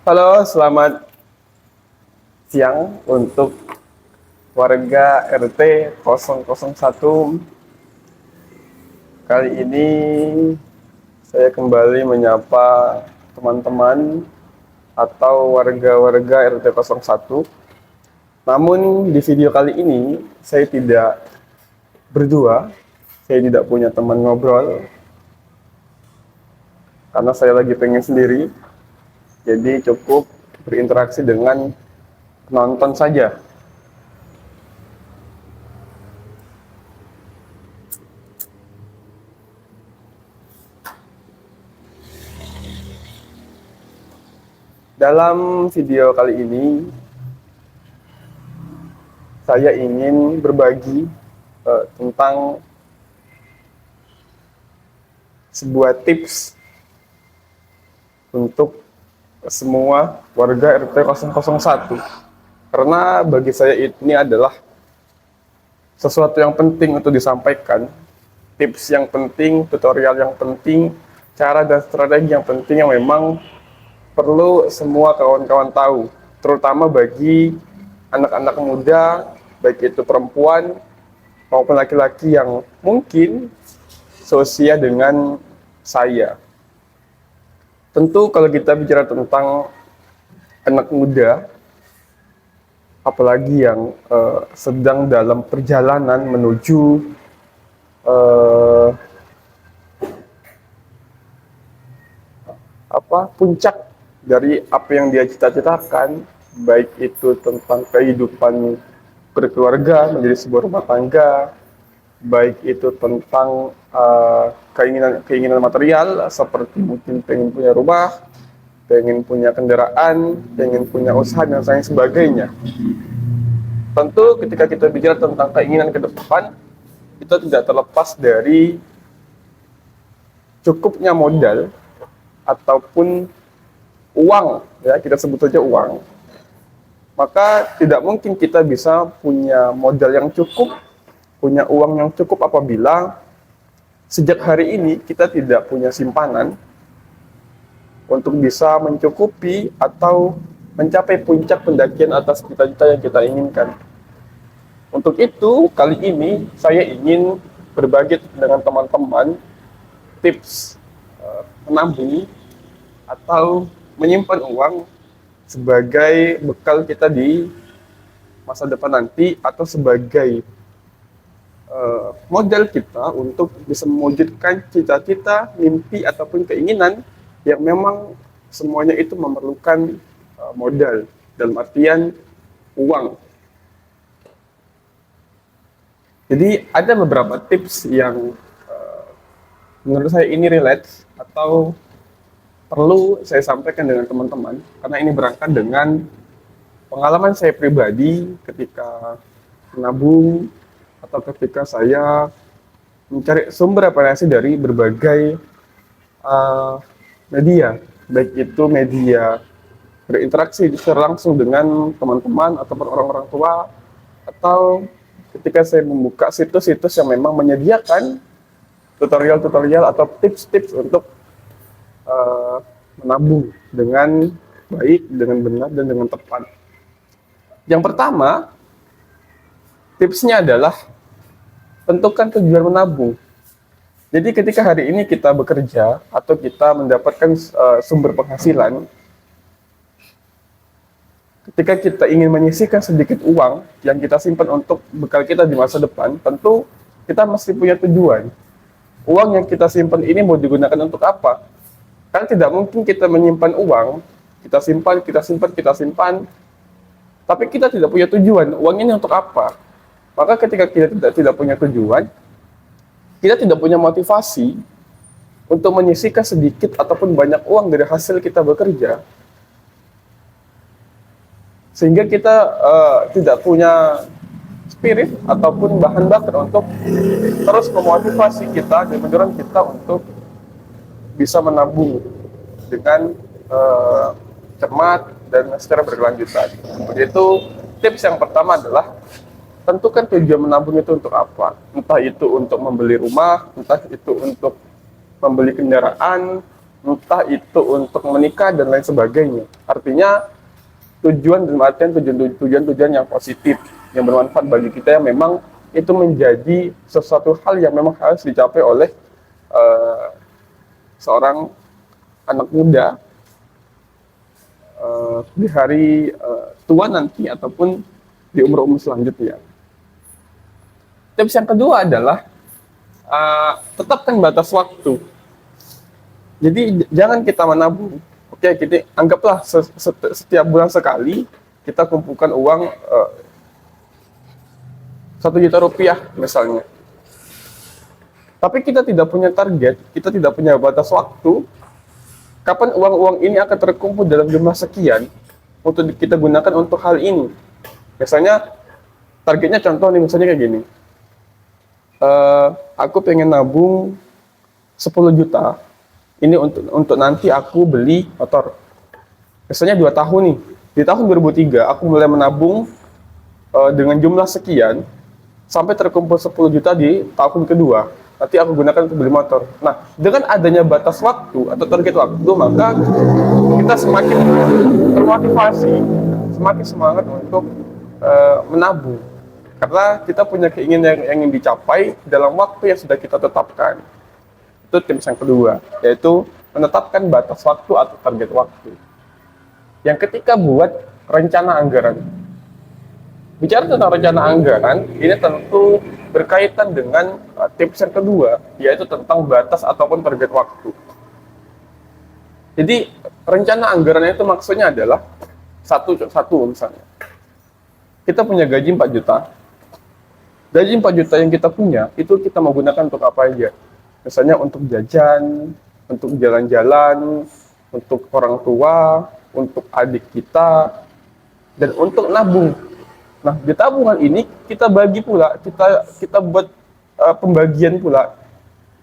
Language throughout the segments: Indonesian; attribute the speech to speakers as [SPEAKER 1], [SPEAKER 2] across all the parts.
[SPEAKER 1] Halo, selamat siang untuk warga RT 001. Kali ini saya kembali menyapa teman-teman atau warga-warga RT 01. Namun di video kali ini saya tidak berdua, saya tidak punya teman ngobrol karena saya lagi pengen sendiri. Jadi cukup berinteraksi dengan penonton saja. Dalam video kali ini, saya ingin berbagi tentang sebuah tips untuk semua warga RT 001. Karena bagi saya ini adalah sesuatu yang penting untuk disampaikan, tips yang penting, tutorial yang penting, cara dan strategi yang penting yang memang perlu semua kawan-kawan tahu, terutama bagi anak-anak muda, baik itu perempuan maupun laki-laki yang mungkin seusia dengan saya. Tentu kalau kita bicara tentang anak muda, apalagi yang sedang dalam perjalanan menuju puncak dari apa yang dia cita-citakan, baik itu tentang kehidupan berkeluarga, menjadi sebuah rumah tangga, baik itu tentang keinginan material, seperti mungkin pengen punya rumah, pengen punya kendaraan, pengen punya usaha, dan lain sebagainya. Tentu ketika kita bicara tentang keinginan ke depan, itu tidak terlepas dari cukupnya modal ataupun uang, ya kita sebut saja uang. Maka tidak mungkin kita bisa punya modal yang cukup, punya uang yang cukup apabila sejak hari ini kita tidak punya simpanan untuk bisa mencukupi atau mencapai puncak pendakian atas cita-cita yang kita inginkan. Untuk itu, kali ini saya ingin berbagi dengan teman-teman tips menabung atau menyimpan uang sebagai bekal kita di masa depan nanti, atau sebagai modal kita untuk bisa mewujudkan cita-cita, mimpi, ataupun keinginan yang memang semuanya itu memerlukan modal, dalam artian uang. Jadi ada beberapa tips yang menurut saya ini relate atau perlu saya sampaikan dengan teman-teman, karena ini berangkat dengan pengalaman saya pribadi ketika menabung atau ketika saya mencari sumber referensi dari berbagai media, baik itu media berinteraksi secara langsung dengan teman-teman ataupun orang-orang tua, atau ketika saya membuka situs-situs yang memang menyediakan tutorial-tutorial atau tips-tips untuk menabung dengan baik, dengan benar, dan dengan tepat. Yang pertama, tipsnya adalah tentukan tujuan menabung. Jadi ketika hari ini kita bekerja atau kita mendapatkan sumber penghasilan, ketika kita ingin menyisihkan sedikit uang yang kita simpan untuk bekal kita di masa depan, tentu kita mesti punya tujuan. Uang yang kita simpan ini mau digunakan untuk apa? Kan tidak mungkin kita menyimpan uang, kita simpan, tapi kita tidak punya tujuan, uang ini untuk apa? Maka ketika kita tidak punya tujuan, kita tidak punya motivasi untuk menyisihkan sedikit ataupun banyak uang dari hasil kita bekerja, sehingga kita tidak punya spirit ataupun bahan bakar untuk terus memotivasi kita dan mendorong kita untuk bisa menabung dengan cermat dan secara berkelanjutan. Begitu, tips yang pertama adalah tentukan tujuan menabung itu untuk apa. Entah itu untuk membeli rumah, entah itu untuk membeli kendaraan, entah itu untuk menikah dan lain sebagainya. Artinya tujuan dalam artian tujuan yang positif, yang bermanfaat bagi kita, yang memang itu menjadi sesuatu hal yang memang harus dicapai oleh uh, seorang anak muda di hari tua nanti ataupun di umur-umur selanjutnya. Tips yang kedua adalah tetapkan batas waktu. Jadi jangan kita menabung. Oke, kita anggaplah setiap bulan sekali kita kumpulkan uang 1 juta rupiah misalnya. Tapi kita tidak punya target, kita tidak punya batas waktu. Kapan uang-uang ini akan terkumpul dalam jumlah sekian untuk kita gunakan untuk hal ini. Misalnya targetnya contoh nih, misalnya kayak gini. Aku pengen nabung 10 juta. Ini untuk nanti aku beli motor. Misalnya 2 tahun nih. Di tahun 2003 aku mulai menabung dengan jumlah sekian sampai terkumpul 10 juta di tahun kedua. Nanti aku gunakan untuk beli motor. Nah, dengan adanya batas waktu atau target waktu, maka kita semakin termotivasi, semakin semangat untuk menabung. Karena kita punya keinginan yang ingin dicapai dalam waktu yang sudah kita tetapkan. Itu tips yang kedua, yaitu menetapkan batas waktu atau target waktu. Yang ketiga, buat rencana anggaran. Bicara tentang rencana anggaran, ini tentu berkaitan dengan tips yang kedua, yaitu tentang batas ataupun target waktu. Jadi, rencana anggaran itu maksudnya adalah satu misalnya. Kita punya gaji 4 juta. Gaji 4 juta yang kita punya, itu kita mau gunakan untuk apa aja. Misalnya untuk jajan, untuk jalan-jalan, untuk orang tua, untuk adik kita, dan untuk nabung. Nah, di tabungan ini kita bagi pula, kita buat pembagian pula.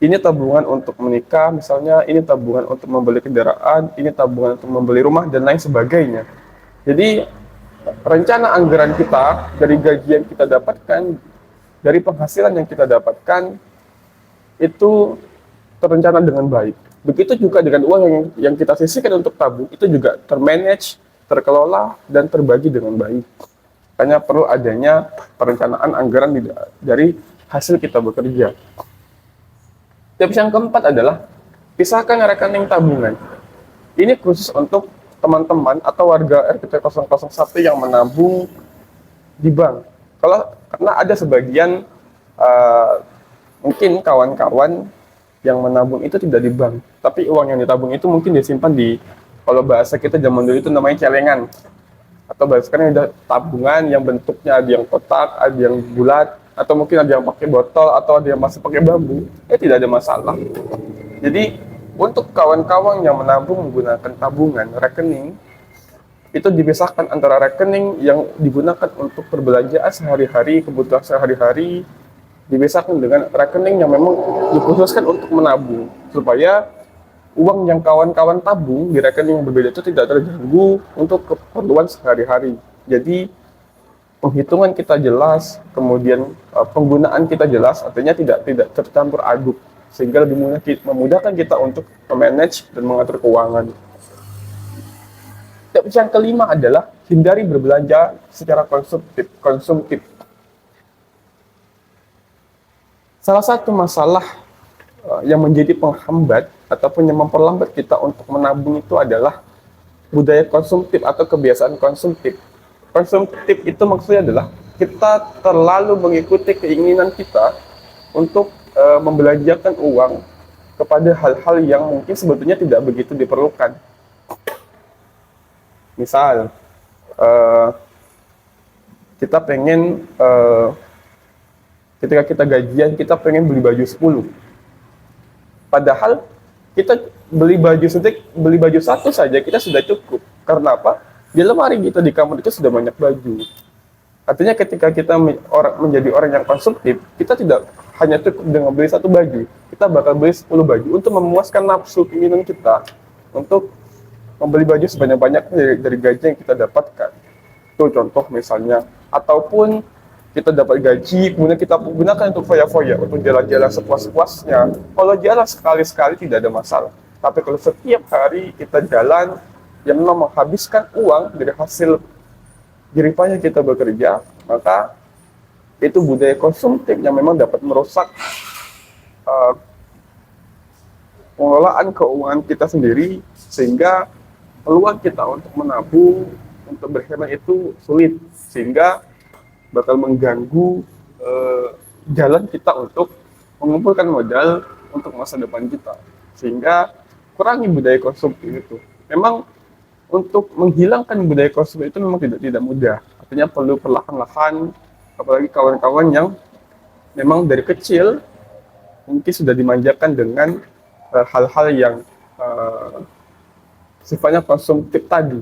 [SPEAKER 1] Ini tabungan untuk menikah, misalnya, ini tabungan untuk membeli kendaraan, ini tabungan untuk membeli rumah, dan lain sebagainya. Jadi, rencana anggaran kita, dari gaji yang kita dapatkan, dari penghasilan yang kita dapatkan, itu terencana dengan baik. Begitu juga dengan uang yang kita sisihkan untuk tabung, itu juga termanage, terkelola, dan terbagi dengan baik. Hanya perlu adanya perencanaan anggaran dari hasil kita bekerja. Tips yang keempat adalah pisahkan rekening tabungan. Ini khusus untuk teman-teman atau warga RPT 001 yang menabung di bank. Karena ada sebagian mungkin kawan-kawan yang menabung itu tidak di bank, tapi uang yang ditabung itu mungkin disimpan di, kalau bahasa kita zaman dulu itu namanya celengan, atau bahasa sekarang ada tabungan yang bentuknya ada yang kotak, ada yang bulat, atau mungkin ada yang pakai botol, atau ada yang masih pakai bambu. Tidak ada masalah. Jadi untuk kawan-kawan yang menabung menggunakan tabungan rekening, itu dipisahkan antara rekening yang digunakan untuk perbelanjaan sehari-hari, kebutuhan sehari-hari, dipisahkan dengan rekening yang memang dikhususkan untuk menabung, supaya uang yang kawan-kawan tabung di rekening yang berbeda itu tidak terganggu untuk keperluan sehari-hari. Jadi penghitungan kita jelas, kemudian penggunaan kita jelas, artinya tidak tercampur aduk, sehingga lebih memudahkan kita untuk memanage dan mengatur keuangan. Tips yang kelima adalah hindari berbelanja secara konsumtif. Salah satu masalah yang menjadi penghambat ataupun yang memperlambat kita untuk menabung itu adalah budaya konsumtif atau kebiasaan konsumtif. Konsumtif itu maksudnya adalah kita terlalu mengikuti keinginan kita untuk membelanjakan uang kepada hal-hal yang mungkin sebetulnya tidak begitu diperlukan. Misal, kita pengen ketika kita gajian, kita pengen beli baju 10. Padahal kita beli baju satu saja kita sudah cukup. Karena apa? Di lemari kita di kamar itu sudah banyak baju. Artinya ketika kita menjadi orang yang konsumtif, kita tidak hanya cukup dengan beli satu baju. Kita bakal beli 10 baju untuk memuaskan nafsu keinginan kita untuk membeli baju sebanyak-banyaknya dari gaji yang kita dapatkan. Itu contoh misalnya. Ataupun kita dapat gaji, kemudian kita gunakan untuk foya-foya, untuk jalan-jalan sepuas-puasnya. Kalau jalan sekali-sekali tidak ada masalah. Tapi kalau setiap hari kita jalan yang memang menghabiskan uang dari hasil jeripayah kita bekerja, maka itu budaya konsumtif yang memang dapat merusak uh, pengelolaan keuangan kita sendiri, sehingga peluang kita untuk menabung, untuk berhemat itu sulit, sehingga bakal mengganggu jalan kita untuk mengumpulkan modal untuk masa depan kita, sehingga kurangi budaya konsumtif itu. Memang untuk menghilangkan budaya konsumtif itu memang tidak mudah, artinya perlu perlahan-lahan, apalagi kawan-kawan yang memang dari kecil mungkin sudah dimanjakan dengan hal-hal yang sifatnya konsumtif tadi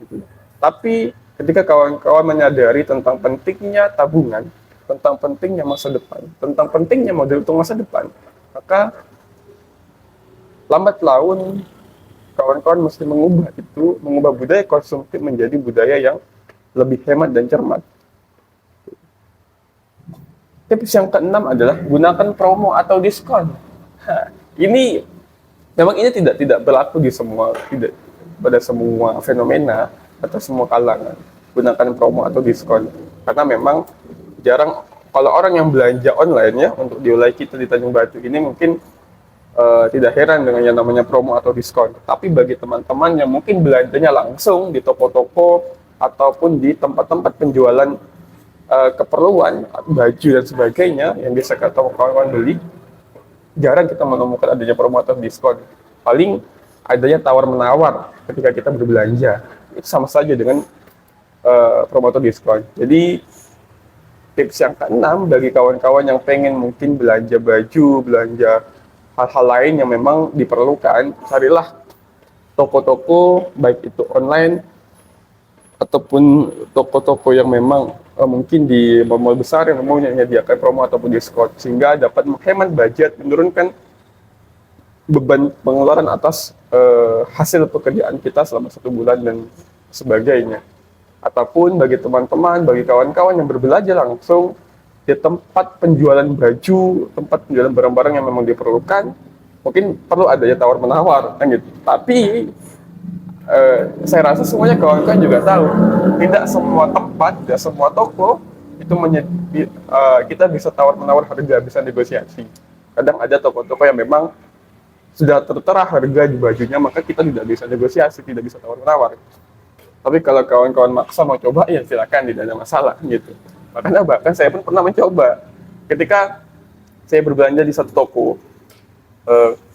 [SPEAKER 1] gitu. Tapi ketika kawan-kawan menyadari tentang pentingnya tabungan, tentang pentingnya masa depan, tentang pentingnya modal untuk masa depan, maka lambat laun kawan-kawan mesti mengubah budaya konsumtif menjadi budaya yang lebih hemat dan cermat. Tips yang keenam adalah gunakan promo atau diskon. Ini memang ini tidak berlaku pada semua fenomena atau semua kalangan. Gunakan promo atau diskon, karena memang jarang kalau orang yang belanja online ya untuk di wilayah kita di Tanjung Batu ini mungkin tidak heran dengan yang namanya promo atau diskon. Tapi bagi teman-teman yang mungkin belanjanya langsung di toko-toko ataupun di tempat-tempat penjualan keperluan baju dan sebagainya yang biasa kawan-kawan beli, jarang kita menemukan adanya promo atau diskon. Paling adanya tawar-menawar ketika kita berbelanja. Itu sama saja dengan promo atau diskon. Jadi tips yang keenam bagi kawan-kawan yang pengen mungkin belanja baju, belanja hal-hal lain yang memang diperlukan, carilah toko-toko baik itu online ataupun toko-toko yang memang mungkin di mall besar yang mau menyediakan promo ataupun diskon, sehingga dapat menghemat budget, menurunkan beban pengeluaran atas hasil pekerjaan kita selama 1 bulan dan sebagainya. Ataupun bagi teman-teman, bagi kawan-kawan yang berbelanja langsung di tempat penjualan baju, tempat penjualan barang-barang yang memang diperlukan, mungkin perlu adanya tawar-menawar kan gitu. Tapi saya rasa semuanya kawan-kawan juga tahu, tidak semua tempat, tidak semua toko itu kita bisa tawar-menawar harga, bisa negosiasi. Kadang ada toko-toko yang memang sudah tertera harga di bajunya, maka kita tidak bisa negosiasi, tidak bisa tawar-menawar. Tapi kalau kawan-kawan maksa mau coba, ya silakan, tidak ada masalah gitu. Makanya bahkan saya pun pernah mencoba. Ketika saya berbelanja di satu toko,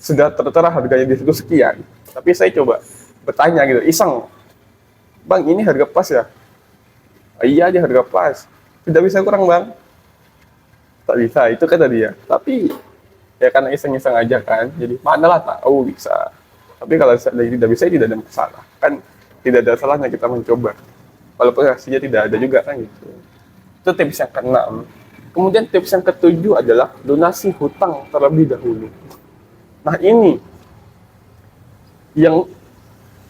[SPEAKER 1] sudah tertera harganya di situ sekian, tapi saya coba bertanya gitu, iseng, "Bang, ini harga pas ya?" "Iya, dia harga pas." "Tidak bisa kurang, Bang?" "Tak bisa," itu kata dia. Tapi ya karena iseng-iseng aja kan, jadi manalah tahu bisa. Tapi kalau tidak bisa, tidak ada masalah kan, tidak ada salahnya kita mencoba walaupun hasilnya tidak ada juga kan gitu. Itu tips yang keenam. Kemudian tips yang ketujuh adalah donasi hutang terlebih dahulu. Nah, ini yang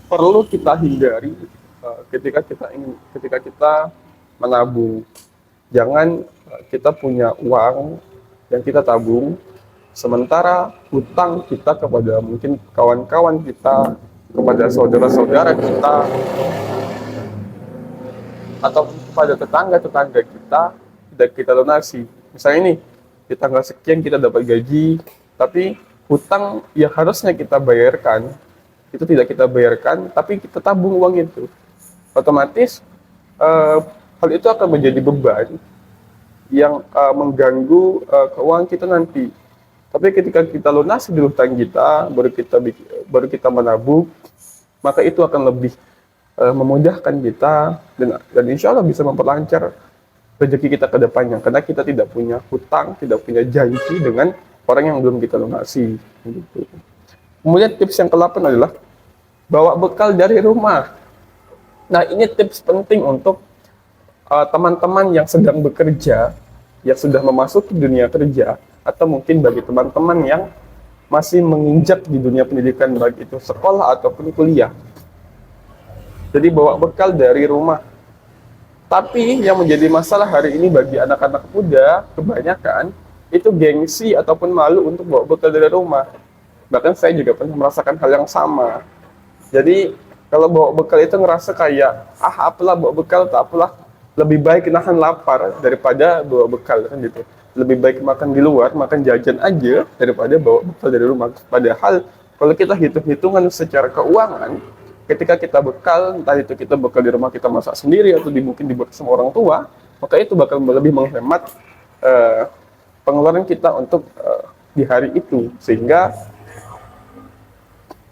[SPEAKER 1] perlu kita hindari ketika kita menabung. Jangan kita punya uang yang kita tabung, sementara hutang kita kepada mungkin kawan-kawan kita, kepada saudara-saudara kita, atau kepada tetangga-tetangga kita tidak kita donasi. Misalnya ini, di tanggal sekian kita dapat gaji, tapi hutang yang harusnya kita bayarkan itu tidak kita bayarkan, tapi kita tabung uang itu. Otomatis hal itu akan menjadi beban yang mengganggu keuangan kita nanti. Tapi ketika kita lunasi dulu hutang kita, baru kita menabung, maka itu akan lebih memudahkan kita dan insya Allah bisa memperlancar rezeki kita ke depannya, karena kita tidak punya hutang, tidak punya janji dengan orang yang belum kita lunasi. Gitu. Kemudian tips yang ke-8 adalah bawa bekal dari rumah. Nah, ini tips penting untuk teman-teman yang sedang bekerja, yang sudah memasuki dunia kerja, atau mungkin bagi teman-teman yang masih menginjak di dunia pendidikan, baik itu sekolah ataupun kuliah. Jadi bawa bekal dari rumah. Tapi yang menjadi masalah hari ini bagi anak-anak muda kebanyakan itu gengsi ataupun malu untuk bawa bekal dari rumah. Bahkan saya juga pernah merasakan hal yang sama. Jadi kalau bawa bekal itu ngerasa kayak apalah bawa bekal, tak apalah, lebih baik nahan lapar daripada bawa bekal kan gitu. Lebih baik makan di luar, makan jajan aja daripada bawa bekal dari rumah. Padahal kalau kita hitung-hitungan secara keuangan, ketika kita bekal, entah itu kita bekal di rumah kita masak sendiri atau mungkin dibuat sama orang tua, maka itu bakal lebih menghemat eh, pengeluaran kita untuk di hari itu, sehingga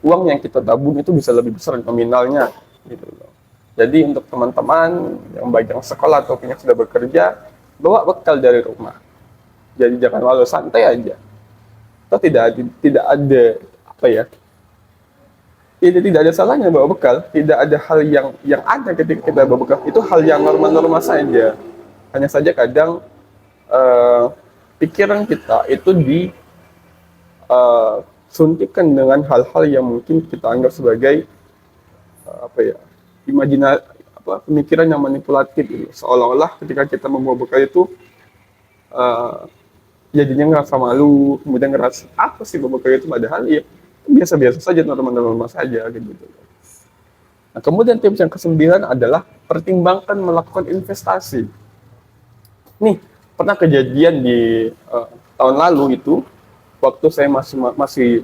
[SPEAKER 1] uang yang kita tabung itu bisa lebih besar nominalnya gitu loh. Jadi untuk teman-teman yang baik yang sekolah atau yang sudah bekerja, bawa bekal dari rumah. Jadi jangan malu, santai aja. Atau tidak ada apa ya? Tidak ada salahnya bawa bekal. Tidak ada hal yang ada ketika kita bawa bekal. Itu hal yang normal-normal saja. Hanya saja kadang pikiran kita itu suntikan dengan hal-hal yang mungkin kita anggap sebagai apa ya, pemikiran yang manipulatif gitu. Seolah-olah ketika kita membawa bekal itu jadinya ngerasa malu, kemudian ngerasa apa sih bawa bekal itu, padahal ya biasa-biasa saja, normal-normal saja gitu. Nah, kemudian tips yang ke-9 adalah pertimbangkan melakukan investasi. Nih, pernah kejadian di tahun lalu itu, waktu saya masih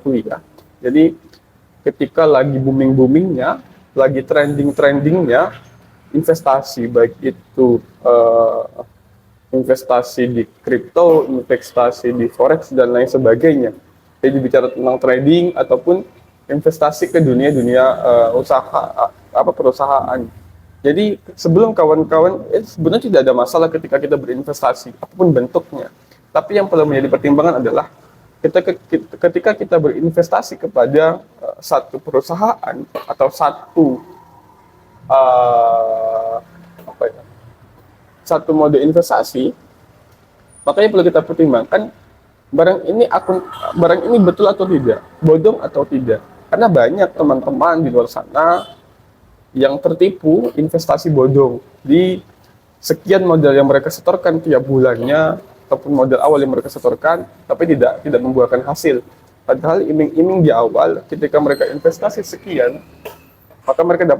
[SPEAKER 1] kuliah. Jadi ketika lagi booming-boomingnya, lagi trending-trendingnya investasi, baik itu investasi di kripto, investasi di forex dan lain sebagainya. Jadi bicara tentang trading ataupun investasi ke dunia usaha perusahaan. Jadi sebelum kawan-kawan sebenarnya tidak ada masalah ketika kita berinvestasi apapun bentuknya. Tapi yang perlu menjadi pertimbangan adalah ketika kita berinvestasi kepada satu perusahaan atau satu mode investasi, makanya perlu kita pertimbangkan barang ini betul atau tidak, bodong atau tidak. Karena banyak teman-teman di luar sana yang tertipu investasi bodong di sekian modal yang mereka setorkan tiap bulannya ataupun modal awal yang mereka setorkan, tapi tidak membuahkan hasil. Padahal iming-iming di awal ketika mereka investasi sekian, maka mereka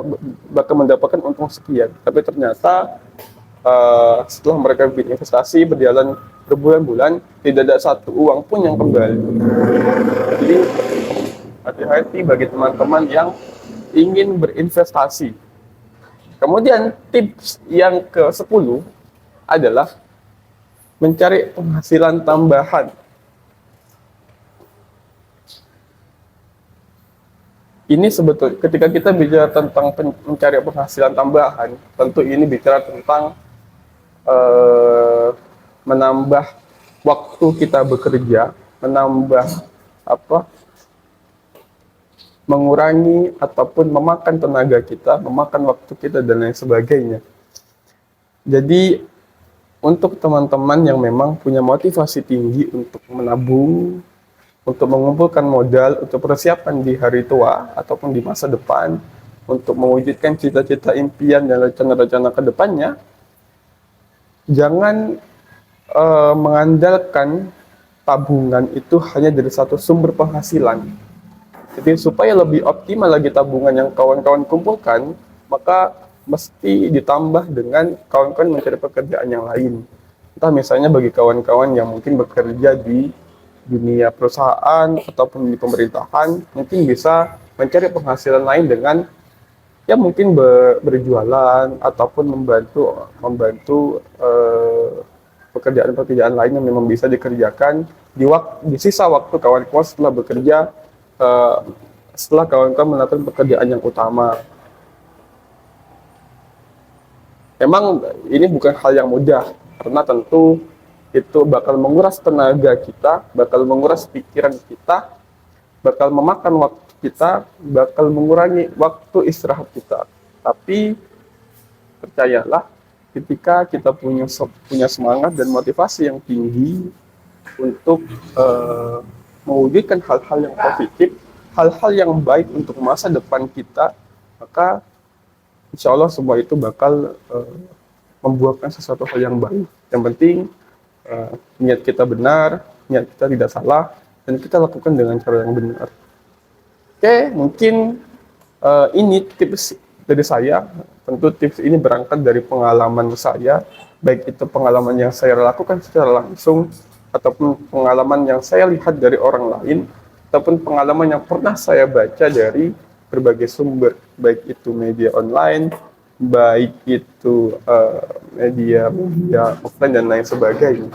[SPEAKER 1] bakal mendapatkan untung sekian. Tapi ternyata setelah mereka berinvestasi berjalan berbulan-bulan, tidak ada satu uang pun yang kembali. Jadi hati-hati bagi teman-teman yang ingin berinvestasi. Kemudian tips yang ke-10 adalah mencari penghasilan tambahan. Ini sebetulnya ketika kita bicara tentang mencari penghasilan tambahan, tentu ini bicara tentang menambah waktu kita bekerja, mengurangi ataupun memakan tenaga kita, memakan waktu kita dan lain sebagainya. Jadi untuk teman-teman yang memang punya motivasi tinggi untuk menabung, untuk mengumpulkan modal, untuk persiapan di hari tua ataupun di masa depan, untuk mewujudkan cita-cita, impian dan rencana-rencana ke depannya, jangan mengandalkan tabungan itu hanya dari satu sumber penghasilan. Jadi supaya lebih optimal lagi tabungan yang kawan-kawan kumpulkan, maka mesti ditambah dengan kawan-kawan mencari pekerjaan yang lain. Entah misalnya bagi kawan-kawan yang mungkin bekerja di dunia perusahaan ataupun di pemerintahan, mungkin bisa mencari penghasilan lain dengan ya mungkin berjualan ataupun membantu pekerjaan-pekerjaan lain yang memang bisa dikerjakan di sisa waktu kawan-kawan setelah bekerja, setelah kawan-kawan melakukan pekerjaan yang utama. Memang ini bukan hal yang mudah, karena tentu itu bakal menguras tenaga kita, bakal menguras pikiran kita, bakal memakan waktu kita, bakal mengurangi waktu istirahat kita. Tapi percayalah, ketika kita punya semangat dan motivasi yang tinggi untuk mewujudkan hal-hal yang positif, hal-hal yang baik untuk masa depan kita, maka insya Allah semua itu bakal membuahkan sesuatu hal yang baik. Yang penting niat kita benar, niat kita tidak salah, dan kita lakukan dengan cara yang benar. Oke, mungkin ini tips dari saya. Tentu tips ini berangkat dari pengalaman saya, baik itu pengalaman yang saya lakukan secara langsung, ataupun pengalaman yang saya lihat dari orang lain, ataupun pengalaman yang pernah saya baca dari berbagai sumber, baik itu media online, baik itu media offline dan lain sebagainya.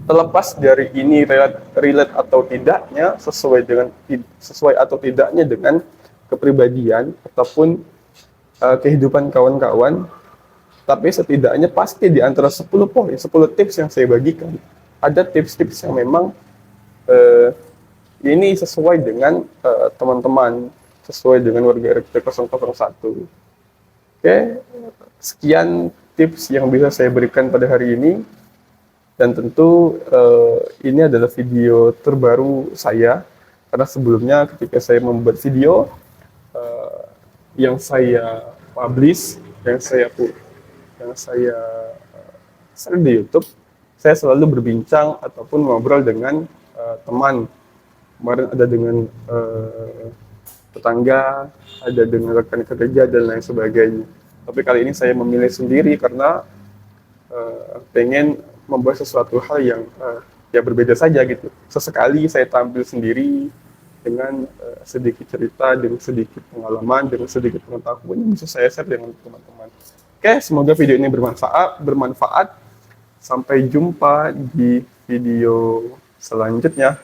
[SPEAKER 1] Terlepas dari ini relate atau tidaknya, sesuai atau tidaknya dengan kepribadian ataupun kehidupan kawan-kawan, tapi setidaknya pasti di antara 10 poin, 10 tips yang saya bagikan, ada tips-tips yang memang ini sesuai dengan teman-teman, sesuai dengan warga RT 001. Oke, sekian tips yang bisa saya berikan pada hari ini. Dan tentu ini adalah video terbaru saya, karena sebelumnya ketika saya membuat video yang saya publish, yang saya share di YouTube, saya selalu berbincang ataupun ngobrol dengan teman. Kemarin ada dengan tetangga, ada dengan rekan kerja dan lain sebagainya. Tapi kali ini saya memilih sendiri karena pengen membuat sesuatu hal yang ya berbeda saja gitu. Sesekali saya tampil sendiri dengan sedikit cerita, dengan sedikit pengalaman, dengan sedikit pengetahuan yang bisa saya share dengan teman-teman. Oke, semoga video ini bermanfaat. Sampai jumpa di video selanjutnya.